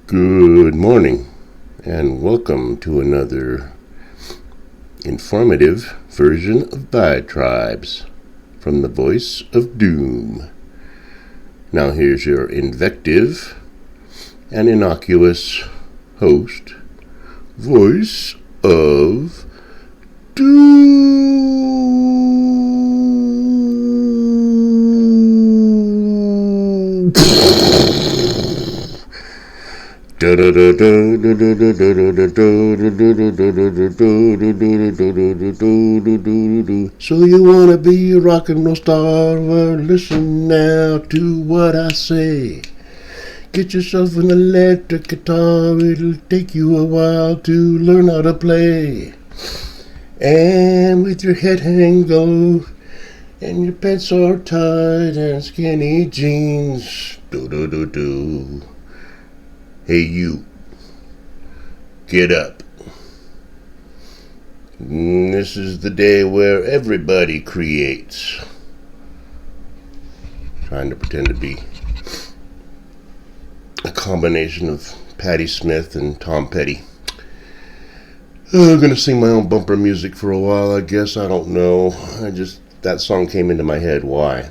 Good morning, and welcome to another informative version of Diatribes from the Voice of Doom. Now here's your invective and innocuous host, Voice of Doom. So you wanna be a rock and roll star? Well, listen now to what I say. Get yourself an electric guitar. It'll take you a while to learn how to play. And with your head hang low and your pants are tight and skinny jeans, hey you, get up. This is the day where everybody creates. Trying to pretend to be a combination of Patti Smith and Tom Petty. I'm gonna sing my own bumper music for a while, I guess. I don't know. That song came into my head. Why?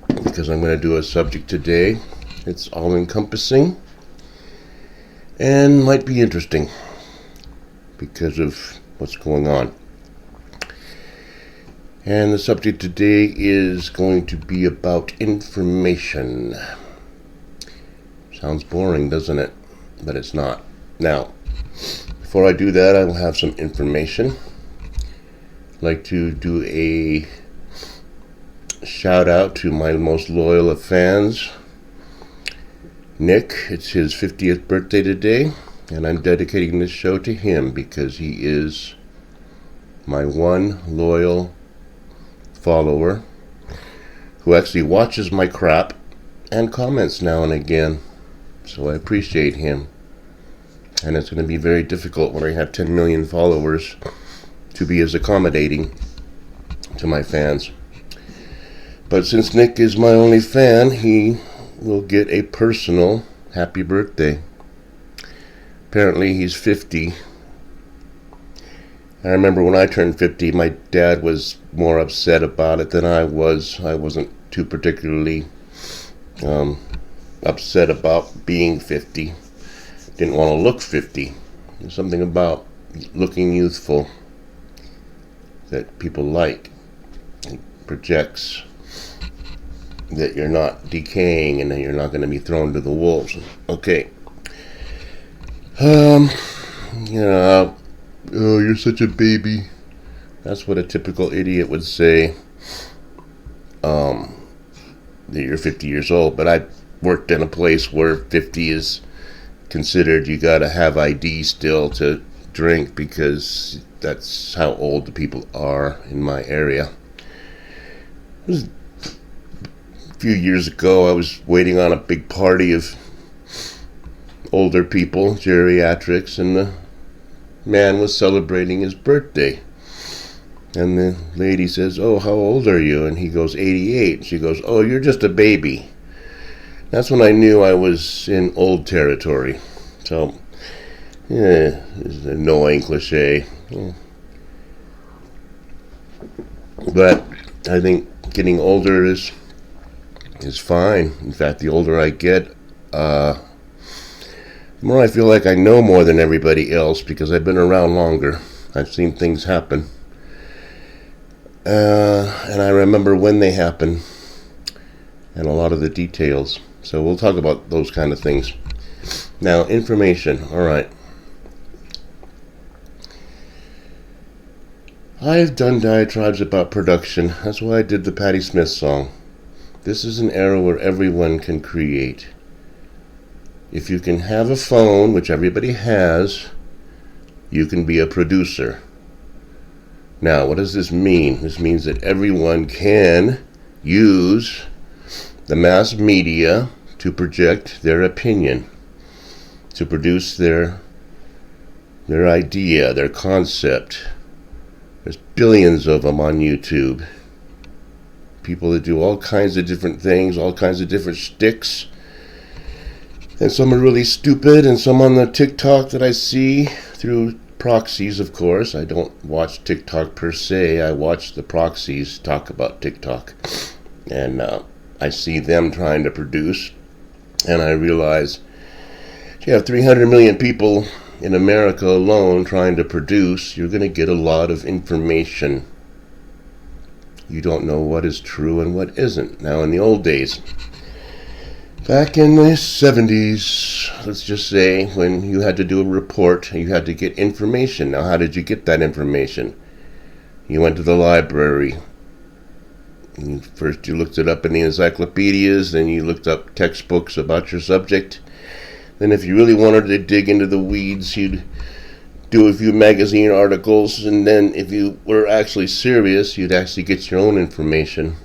Because I'm gonna do a subject today. It's all-encompassing and might be interesting because of what's going on. And the subject today is going to be about information. Sounds boring, doesn't it? But it's not. Now, before I do that, I will have some information. I'd like to do a shout out to my most loyal of fans, Nick. It's his 50th birthday today, and I'm dedicating this show to him because he is my one loyal follower who actually watches my crap and comments now and again. So I appreciate him. And it's going to be very difficult when I have 10 million followers to be as accommodating to my fans. But since Nick is my only fan, he will get a personal happy birthday. Apparently he's 50. I remember when I turned 50, my dad was more upset about it than I was. I wasn't too particularly upset about being 50. Didn't want to look 50. There's something about looking youthful that people like. It projects that you're not decaying and that you're not going to be thrown to the wolves. Okay. Oh, you're such a baby. That's what a typical idiot would say. That you're 50 years old. But I worked in a place where 50 is considered you got to have ID still to drink because that's how old the people are in my area. It was a few years ago, I was waiting on a big party of older people, geriatrics, and the man was celebrating his birthday. And the lady says, "Oh, how old are you?" And he goes, 88. She goes, "Oh, you're just a baby." That's when I knew I was in old territory. So, it's an annoying cliche. But I think getting older is fine. In fact, the older I get, the more I feel like I know more than everybody else because I've been around longer. I've seen things happen. And I remember when they happen and a lot of the details. So we'll talk about those kind of things. Now, information. All right. I've done diatribes about production. That's why I did the Patti Smith song. This is an era where everyone can create. If you can have a phone, which everybody has, you can be a producer. Now, what does this mean? This means that everyone can use the mass media to project their opinion, to produce their idea, their concept. There's billions of them on YouTube. People that do all kinds of different things, all kinds of different shticks. And some are really stupid, and some on the TikTok that I see through proxies, of course. I don't watch TikTok per se. I watch the proxies talk about TikTok. And I see them trying to produce, and I realize if you have 300 million people in America alone trying to produce, you're going to get a lot of information. You don't know what is true and what isn't. Now, in the old days, back in the 70s, let's just say, when you had to do a report, you had to get information. Now, how did you get that information? You went to the library. First, you looked it up in the encyclopedias, then you looked up textbooks about your subject. Then, if you really wanted to dig into the weeds, you'd do a few magazine articles, and then if you were actually serious, you'd actually get your own information,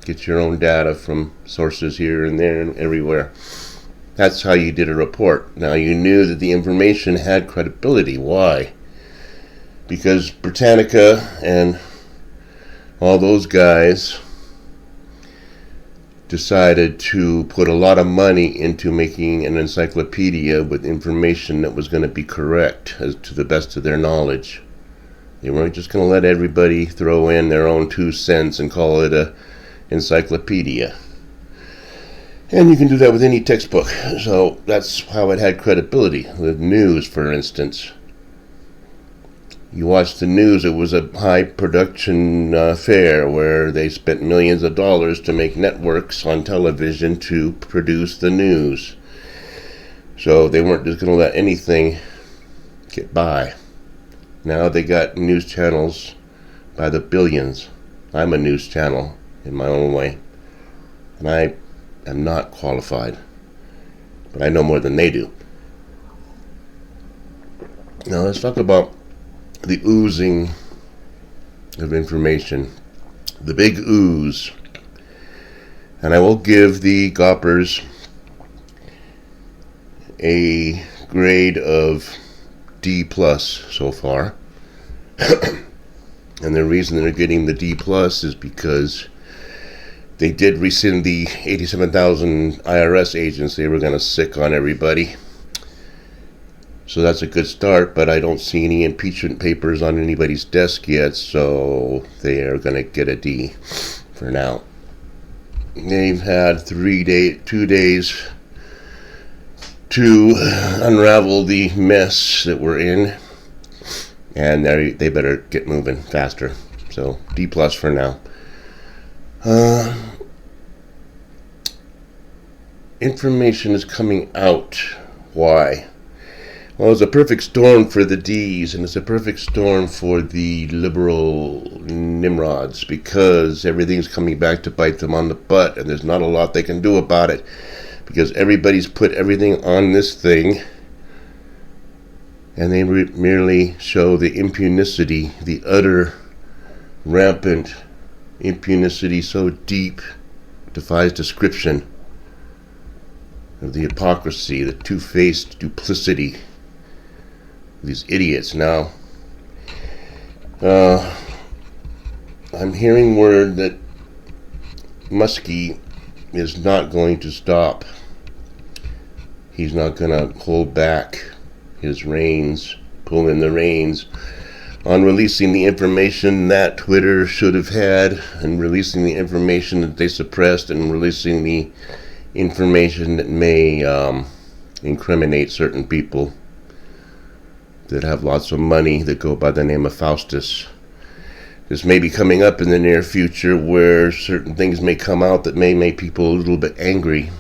get your own data from sources here and there and everywhere. That's how you did a report. Now, you knew that the information had credibility. Why? Because Britannica and all those guys decided to put a lot of money into making an encyclopedia with information that was going to be correct as to the best of their knowledge. They weren't just going to let everybody throw in their own 2 cents and call it a encyclopedia. And you can do that with any textbook. So that's how it had credibility. With news, for instance. You watch the news, it was a high production affair where they spent millions of dollars to make networks on television to produce the news. So they weren't just going to let anything get by. Now they got news channels by the billions. I'm a news channel in my own way. And I am not qualified. But I know more than they do. Now let's talk about the oozing of information, the big ooze. And I will give the Goppers a grade of D plus so far. And the reason they're getting the D plus is because they did rescind the 87,000 IRS agents they were going to sick on everybody. So that's a good start, but I don't see any impeachment papers on anybody's desk yet, so they are going to get a D for now. They've had 2 days to unravel the mess that we're in, and they better get moving faster. So D plus for now. Information is coming out. Why? Well, it's a perfect storm for the D's, and it's a perfect storm for the liberal nimrods, because everything's coming back to bite them on the butt, and there's not a lot they can do about it, because everybody's put everything on this thing, and they merely show the impunicity, the utter, rampant impunicity so deep, defies description, of the hypocrisy, the two-faced duplicity, these idiots. Now, I'm hearing word that Muskie is not going to stop. He's not going to hold back his reins, pull in the reins on releasing the information that Twitter should have had, and releasing the information that they suppressed, and releasing the information that may incriminate certain people that have lots of money that go by the name of Faustus. This may be coming up in the near future, where certain things may come out that may make people a little bit angry.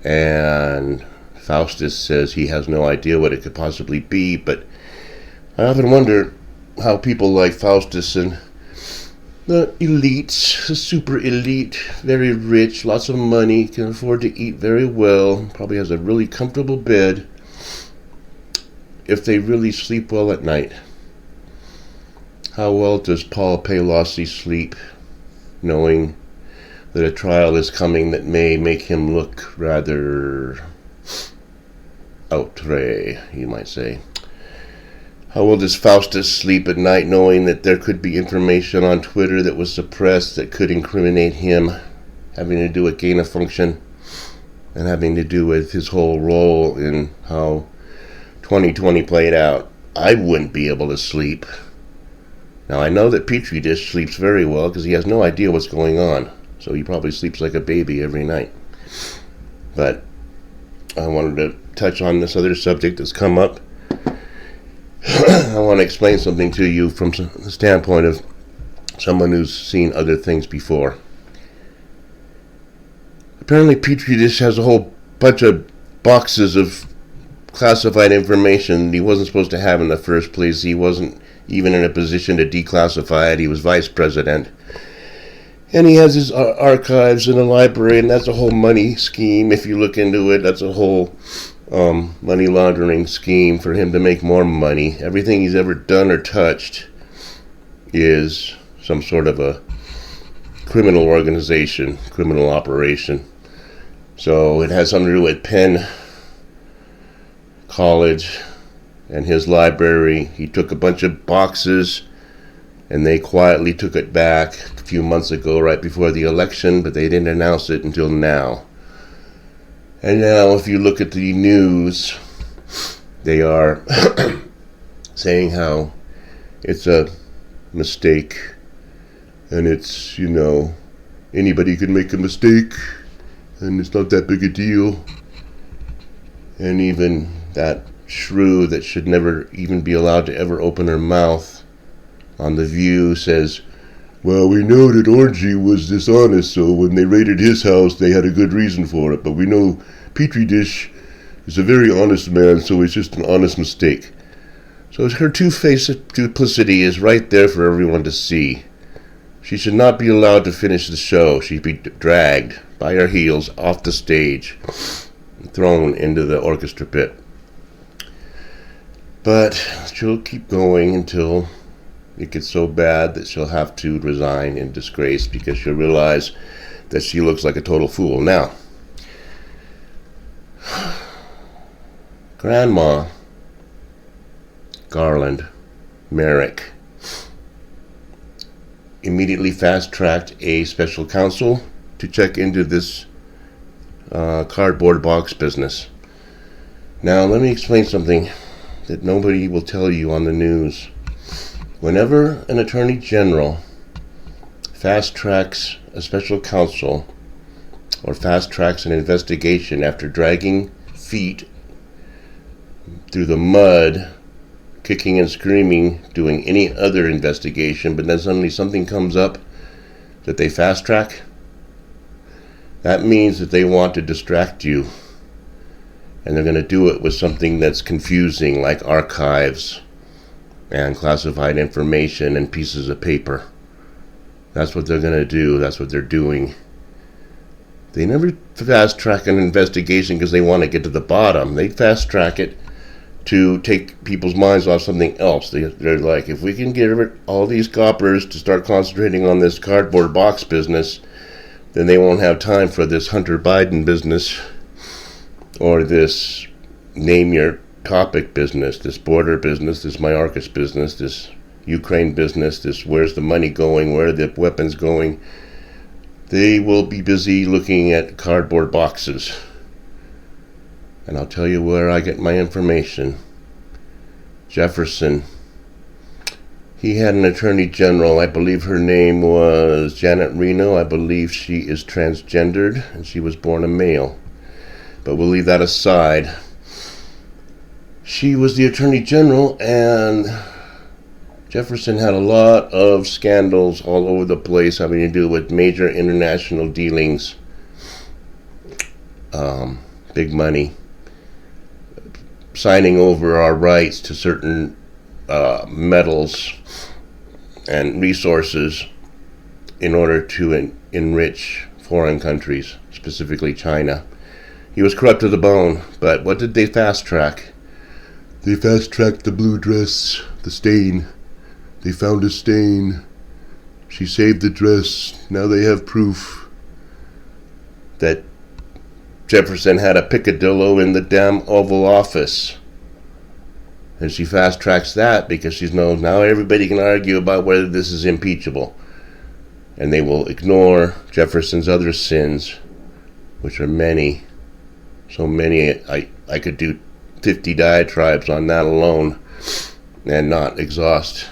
And Faustus says he has no idea what it could possibly be, but I often wonder how people like Faustus and the elites, the super elite, very rich, lots of money, can afford to eat very well, probably has a really comfortable bed, if they really sleep well at night. How well does Paul Pelosi sleep, knowing that a trial is coming that may make him look rather outre, you might say? How well does Faustus sleep at night, knowing that there could be information on Twitter that was suppressed that could incriminate him, having to do with gain of function? and having to do with his whole role in how 2020 played out, I wouldn't be able to sleep. Now, I know that Petri Dish sleeps very well because he has no idea what's going on. So he probably sleeps like a baby every night. But I wanted to touch on this other subject that's come up. I want to explain something to you from the standpoint of someone who's seen other things before. Apparently, Petri Dish has a whole bunch of boxes of classified information he wasn't supposed to have in the first place. He wasn't even in a position to declassify it. He was vice president. And he has his archives in a library, and that's a whole money scheme. If you look into it, that's a whole money laundering scheme for him to make more money. Everything he's ever done or touched is some sort of a criminal organization, criminal operation. So it has something to do with Penn College and his library. He took a bunch of boxes, and they quietly took it back a few months ago, right before the election, but they didn't announce it until now. And now, if you look at the news, they are saying how it's a mistake, and it's, anybody can make a mistake, and it's not that big a deal. And even that shrew that should never even be allowed to ever open her mouth on The View says, well, we know that Orangey was dishonest, so when they raided his house, they had a good reason for it. But we know Petri Dish is a very honest man, so it's just an honest mistake. So her two-faced duplicity is right there for everyone to see. She should not be allowed to finish the show. She'd be dragged by her heels off the stage and thrown into the orchestra pit. But she'll keep going until it gets so bad that she'll have to resign in disgrace because she'll realize that she looks like a total fool. Now, Grandma Garland Merrick immediately fast-tracked a special counsel to check into this cardboard box business. Now, let me explain something that nobody will tell you on the news. Whenever an attorney general fast-tracks a special counsel or fast-tracks an investigation after dragging feet through the mud, kicking and screaming, doing any other investigation, but then suddenly something comes up that they fast-track, that means that they want to distract you. And they're going to do it with something that's confusing, like archives and classified information and pieces of paper. That's what they're going to do. That's what they're doing. They never fast-track an investigation because they want to get to the bottom. They fast-track it to take people's minds off something else. They're like, if we can get all these coppers to start concentrating on this cardboard box business, then they won't have time for this Hunter Biden business or this name your topic business, this border business, this Mayorkas business, this Ukraine business, this where's the money going, where are the weapons going. They will be busy looking at cardboard boxes. And I'll tell you where I get my information. Jefferson. He had an attorney general. I believe her name was Janet Reno. I believe she is transgendered and she was born a male. But we'll leave that aside. She was the attorney general, and Jefferson had a lot of scandals all over the place having to do with major international dealings. Big money. Signing over our rights to certain metals and resources in order to enrich foreign countries, specifically China. He was corrupt to the bone, but what did they fast-track? They fast-tracked the blue dress, the stain. They found a stain. She saved the dress. Now they have proof that Jefferson had a picadillo in the damn Oval Office. And she fast-tracks that because she knows now everybody can argue about whether this is impeachable. And they will ignore Jefferson's other sins, which are many. so many. I could do 50 diatribes on that alone and not exhaust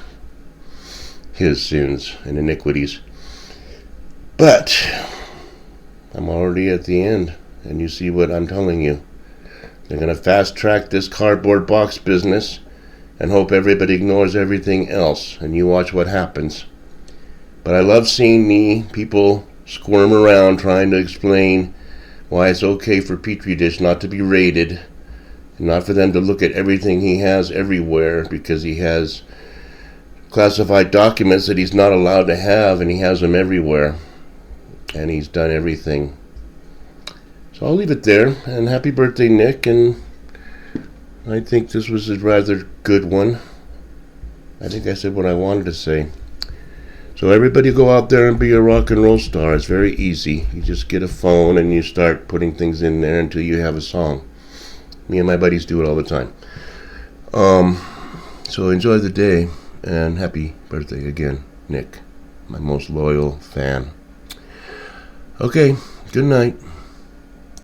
his sins and iniquities. But I'm already at the end, and you see what I'm telling you. They're going to fast track this cardboard box business and hope everybody ignores everything else, and you watch what happens. But I love seeing people squirm around trying to explain why it's okay for Petri dish not to be rated, and not for them to look at everything he has everywhere, because he has classified documents that he's not allowed to have, and he has them everywhere, and he's done everything. So I'll leave it there, and happy birthday, Nick, and I think this was a rather good one. I think I said what I wanted to say. So everybody go out there and be a rock and roll star. It's very easy. You just get a phone and you start putting things in there until you have a song. Me and my buddies do it all the time. So enjoy the day, and happy birthday again, Nick, my most loyal fan. Okay, good night.